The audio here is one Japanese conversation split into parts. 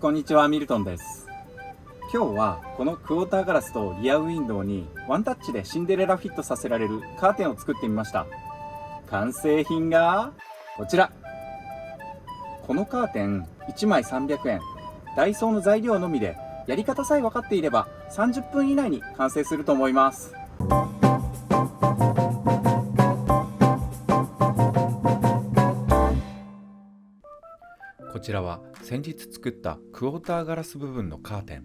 こんにちは、ミルトンです。今日はこのクォーターガラスとリアウィンドウにワンタッチでシンデレラフィットさせられるカーテンを作ってみました。完成品がこちら。このカーテン1枚300円、ダイソーの材料のみでやり方さえ分かっていれば30分以内に完成すると思います。こちらは先日作ったクォーターガラス部分のカーテン。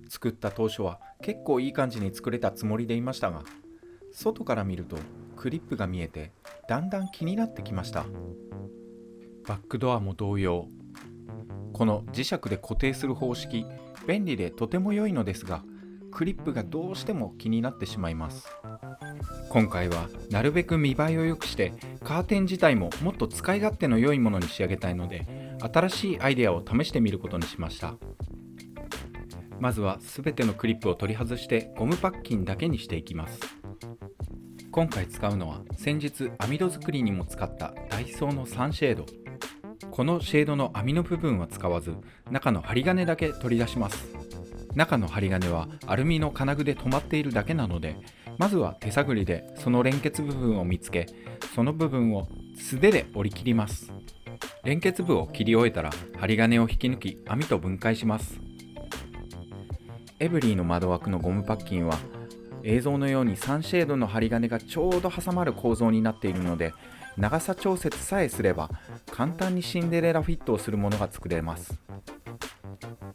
作った当初は結構いい感じに作れたつもりでいましたが、外から見るとクリップが見えてだんだん気になってきました。バックドアも同様、この磁石で固定する方式、便利でとても良いのですが、クリップがどうしても気になってしまいます。今回はなるべく見栄えを良くしてカーテン自体ももっと使い勝手の良いものに仕上げたいので、新しいアイデアを試してみることにしました。まずは全てのクリップを取り外してゴムパッキンだけにしていきます。今回使うのは先日網戸作りにも使ったダイソーのサンシェード。このシェードの網の部分は使わず、中の針金だけ取り出します。中の針金はアルミの金具で止まっているだけなので、まずは手探りでその連結部分を見つけ、その部分を素手で折り切ります。連結部を切り終えたら針金を引き抜き網と分解します。エブリーの窓枠のゴムパッキンは映像のようにサンシェードの針金がちょうど挟まる構造になっているので、長さ調節さえすれば簡単にシンデレラフィットをするものが作れます。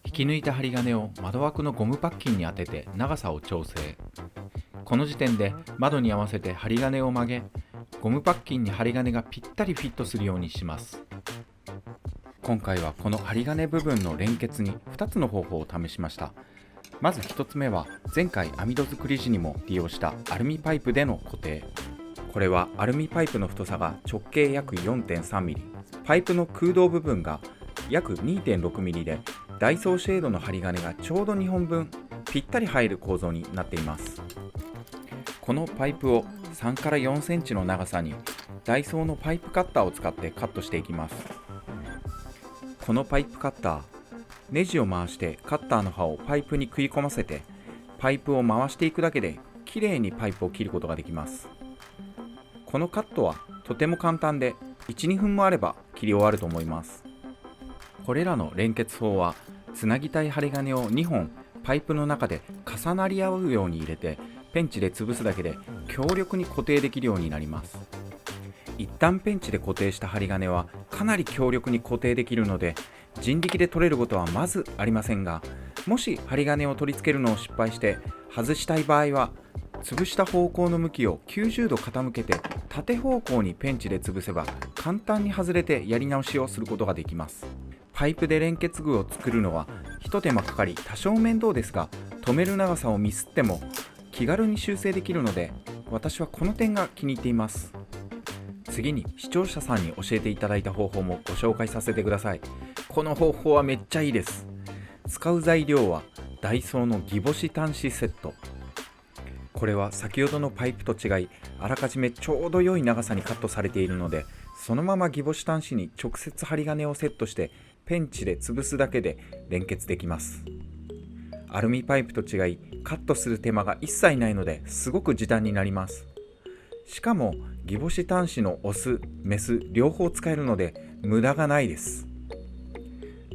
引き抜いた針金を窓枠のゴムパッキンに当てて長さを調整。この時点で窓に合わせて針金を曲げ、ゴムパッキンに針金がぴったりフィットするようにします。今回はこの針金部分の連結に2つの方法を試しました。まず1つ目は前回網戸作り時にも利用したアルミパイプでの固定。これはアルミパイプの太さが直径約 4.3 ミリ、パイプの空洞部分が約 2.6 ミリで、ダイソーシェードの針金がちょうど2本分ぴったり入る構造になっています。このパイプを3から4センチの長さにダイソーのパイプカッターを使ってカットしていきます。このパイプカッター、ネジを回してカッターの刃をパイプに食い込ませて、パイプを回していくだけできれいにパイプを切ることができます。このカットはとても簡単で 1,2 分もあれば切り終わると思います。これらの連結法はつなぎたい針金を2本パイプの中で重なり合うように入れて、ペンチで潰すだけで強力に固定できるようになります。一旦ペンチで固定した針金はかなり強力に固定できるので、人力で取れることはまずありませんが、もし針金を取り付けるのを失敗して外したい場合は、潰した方向の向きを90度傾けて縦方向にペンチで潰せば簡単に外れてやり直しをすることができます。パイプで連結具を作るのは一手間かかり多少面倒ですが、留める長さをミスっても気軽に修正できるので、私はこの点が気に入っています。次に視聴者さんに教えていただいた方法もご紹介させてください。この方法はめっちゃいいです。使う材料はダイソーのギボシ端子セット。これは先ほどのパイプと違い、あらかじめちょうど良い長さにカットされているので、そのままギボシ端子に直接針金をセットしてペンチで潰すだけで連結できます。アルミパイプと違い、カットする手間が一切ないのですごく時短になります。しかもギボシ端子のオス、メス両方使えるので無駄がないです。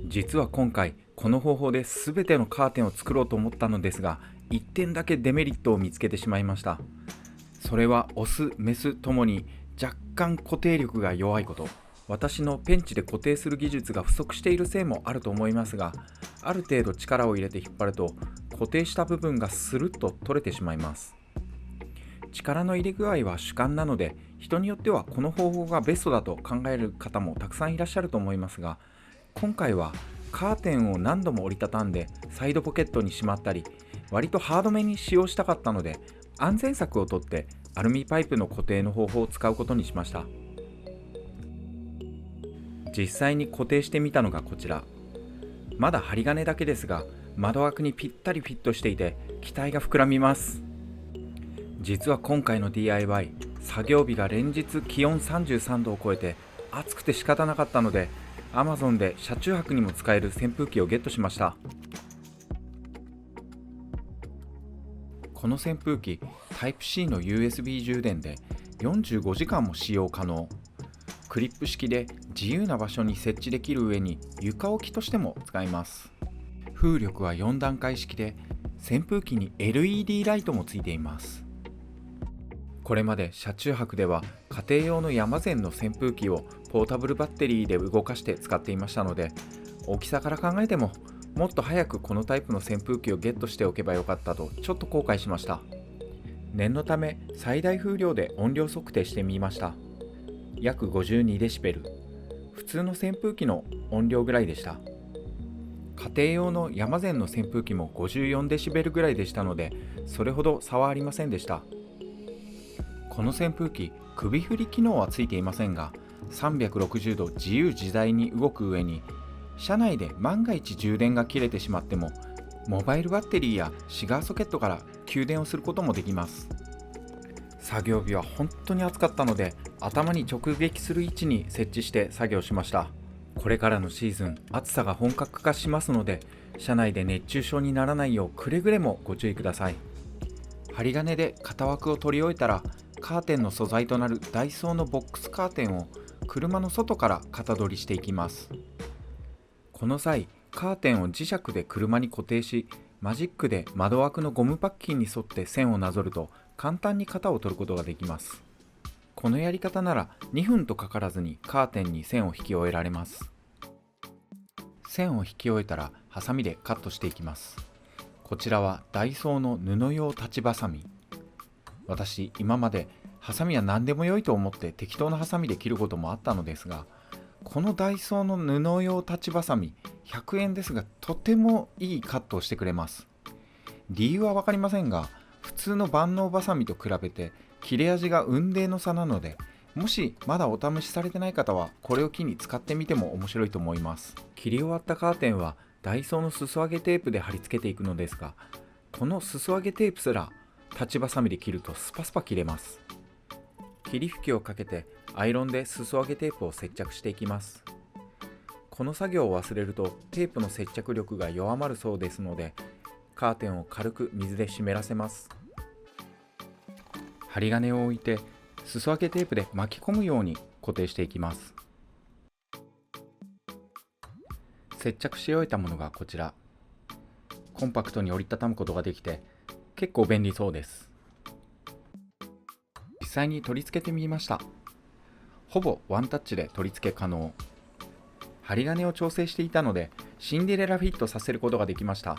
実は今回この方法で全てのカーテンを作ろうと思ったのですが、1点だけデメリットを見つけてしまいました。それはオス、メスともに若干固定力が弱いこと。私のペンチで固定する技術が不足しているせいもあると思いますが、ある程度力を入れて引っ張ると固定した部分がスルッと取れてしまいます。力の入れ具合は主観なので、人によってはこの方法がベストだと考える方もたくさんいらっしゃると思いますが、今回はカーテンを何度も折りたたんでサイドポケットにしまったり、割とハードめに使用したかったので、安全策をとってアルミパイプの固定の方法を使うことにしました。実際に固定してみたのがこちら。まだ針金だけですが、窓枠にぴったりフィットしていて期待が膨らみます。実は今回の DIY、 作業日が連日気温33度を超えて暑くて仕方なかったので、Amazon で車中泊にも使える扇風機をゲットしました。この扇風機、Type-C の USB 充電で45時間も使用可能。クリップ式で自由な場所に設置できる上に床置きとしても使えます。風力は4段階式で、扇風機に LED ライトもついています。これまで車中泊では家庭用の山善の扇風機をポータブルバッテリーで動かして使っていましたので、大きさから考えてももっと早くこのタイプの扇風機をゲットしておけばよかったとちょっと後悔しました。念のため最大風量で音量測定してみました。約52デシベル、普通の扇風機の音量ぐらいでした。家庭用の山善の扇風機も54デシベルぐらいでしたので、それほど差はありませんでした。この扇風機、首振り機能はついていませんが、360度自由自在に動く上に、車内で万が一充電が切れてしまっても、モバイルバッテリーやシガーソケットから給電をすることもできます。作業日は本当に暑かったので、頭に直撃する位置に設置して作業しました。これからのシーズン、暑さが本格化しますので、車内で熱中症にならないようくれぐれもご注意ください。針金で型枠を取り終えたら、カーテンの素材となるダイソーのボックスカーテンを車の外から型取りしていきます。この際、カーテンを磁石で車に固定し、マジックで窓枠のゴムパッキンに沿って線をなぞると簡単に型を取ることができます。このやり方なら2分とかからずにカーテンに線を引き終えられます。線を引き終えたらハサミでカットしていきます。こちらはダイソーの布用立ちばさみ。私、今までハサミは何でも良いと思って適当なハサミで切ることもあったのですが、このダイソーの布用立ちばさみ、100円ですがとてもいいカットをしてくれます。理由は分かりませんが、普通の万能ばさみと比べて切れ味が雲泥の差なので、もしまだお試しされてない方はこれを機に使ってみても面白いと思います。切り終わったカーテンはダイソーの裾上げテープで貼り付けていくのですが、この裾上げテープすら立ちばさみで切るとスパスパ切れます。霧吹きをかけてアイロンで裾上げテープを接着していきます。この作業を忘れるとテープの接着力が弱まるそうですので、カーテンを軽く水で湿らせます。針金を置いて裾上げテープで巻き込むように固定していきます。接着し終えたものがこちら。コンパクトに折りたたむことができて結構便利そうです。実際に取り付けてみました。ほぼワンタッチで取り付け可能。針金を調整していたのでシンデレラフィットさせることができました。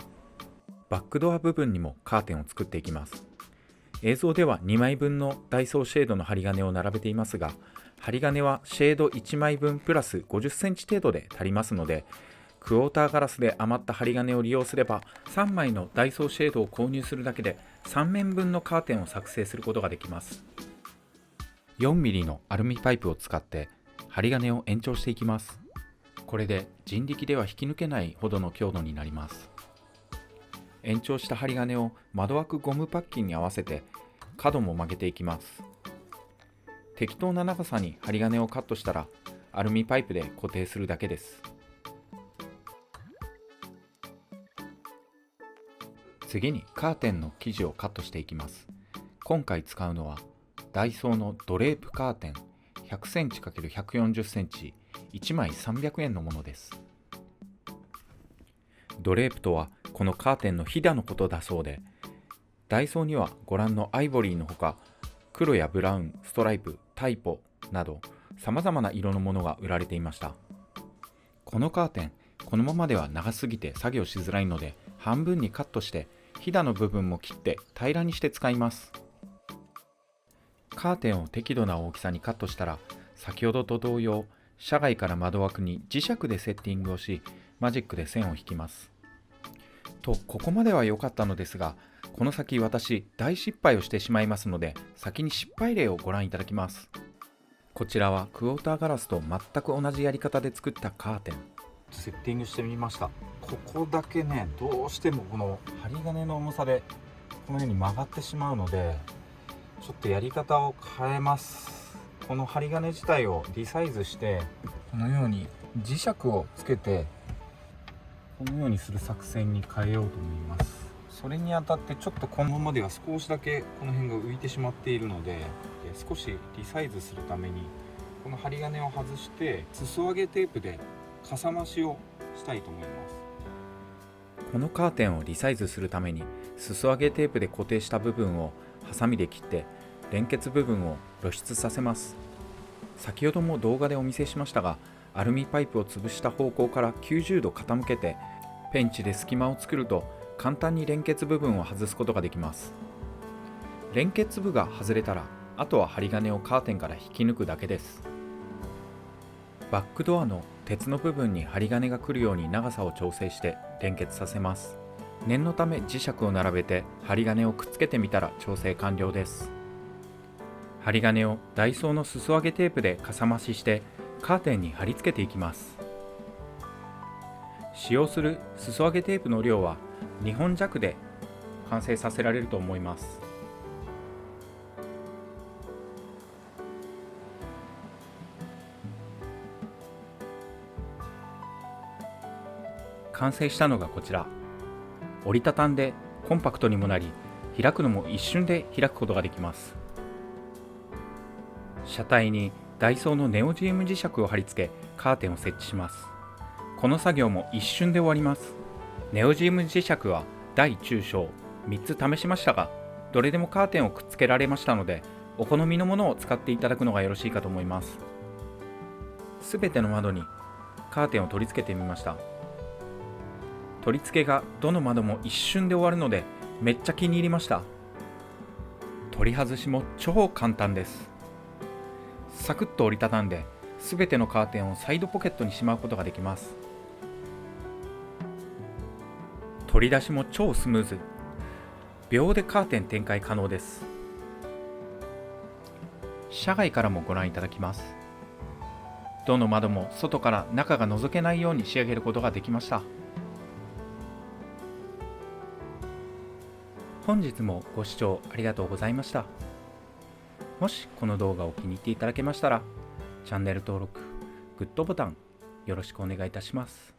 バックドア部分にもカーテンを作っていきます。映像では2枚分のダイソーシェードの針金を並べていますが、針金はシェード1枚分プラス50センチ程度で足りますので、クォーターガラスで余った針金を利用すれば3枚のダイソーシェードを購入するだけで3面分のカーテンを作成することができます。4ミリのアルミパイプを使って針金を延長していきます。これで人力では引き抜けないほどの強度になります。延長した針金を窓枠ゴムパッキンに合わせて角も曲げていきます。適当な長さに針金をカットしたらアルミパイプで固定するだけです。次にカーテンの生地をカットしていきます。今回使うのはダイソーのドレープカーテン 100cm×140 センチ1枚300円のものです。ドレープとはこのカーテンのひだのことだそうで、ダイソーにはご覧のアイボリーのほか、黒やブラウン、ストライプ、タイポなど様々な色のものが売られていました。このカーテン、このままでは長すぎて作業しづらいので、半分にカットしてひだの部分も切って平らにして使います。カーテンを適度な大きさにカットしたら、先ほどと同様、車外から窓枠に磁石でセッティングをし、マジックで線を引きます。と、ここまでは良かったのですが、この先私、大失敗をしてしまいますので、先に失敗例をご覧いただきます。こちらはクォーターガラスと全く同じやり方で作ったカーテン。セッティングしてみました。ここだけね、どうしてもこの針金の重さでこのように曲がってしまうので、ちょっとやり方を変えます。この針金自体をリサイズして、このように磁石をつけてこのようにする作戦に変えようと思います。それにあたってちょっとこのままでは少しだけこの辺が浮いてしまっているので、少しリサイズするためにこの針金を外して裾上げテープでかさ増しをしたいと思います。このカーテンをリサイズするために裾上げテープで固定した部分をハサミで切って連結部分を露出させます。先ほども動画でお見せしましたが、アルミパイプを潰した方向から90度傾けてペンチで隙間を作ると簡単に連結部分を外すことができます。連結部が外れたら、あとは針金をカーテンから引き抜くだけです。バックドアの鉄の部分に針金が来るように長さを調整して連結させます。念のため磁石を並べて針金をくっつけてみたら調整完了です。針金をダイソーの裾上げテープでかさ増ししてカーテンに貼り付けていきます。使用する裾上げテープの量は2本弱で完成させられると思います。完成したのがこちら。折りたたんでコンパクトにもなり、開くのも一瞬で開くことができます。車体にダイソーのネオジム磁石を貼り付けカーテンを設置します。この作業も一瞬で終わります。ネオジム磁石は大中小3つ試しましたが、どれでもカーテンをくっつけられましたので、お好みのものを使っていただくのがよろしいかと思います。すべての窓にカーテンを取り付けてみました。取り付けがどの窓も一瞬で終わるのでめっちゃ気に入りました。取り外しも超簡単です。サクッと折りたたんで全てのカーテンをサイドポケットにしまうことができます。取り出しも超スムーズ。秒でカーテン展開可能です。車外からもご覧いただきます。どの窓も外から中が覗けないように仕上げることができました。本日もご視聴ありがとうございました。もしこの動画を気に入っていただけましたら、チャンネル登録、グッドボタンよろしくお願いいたします。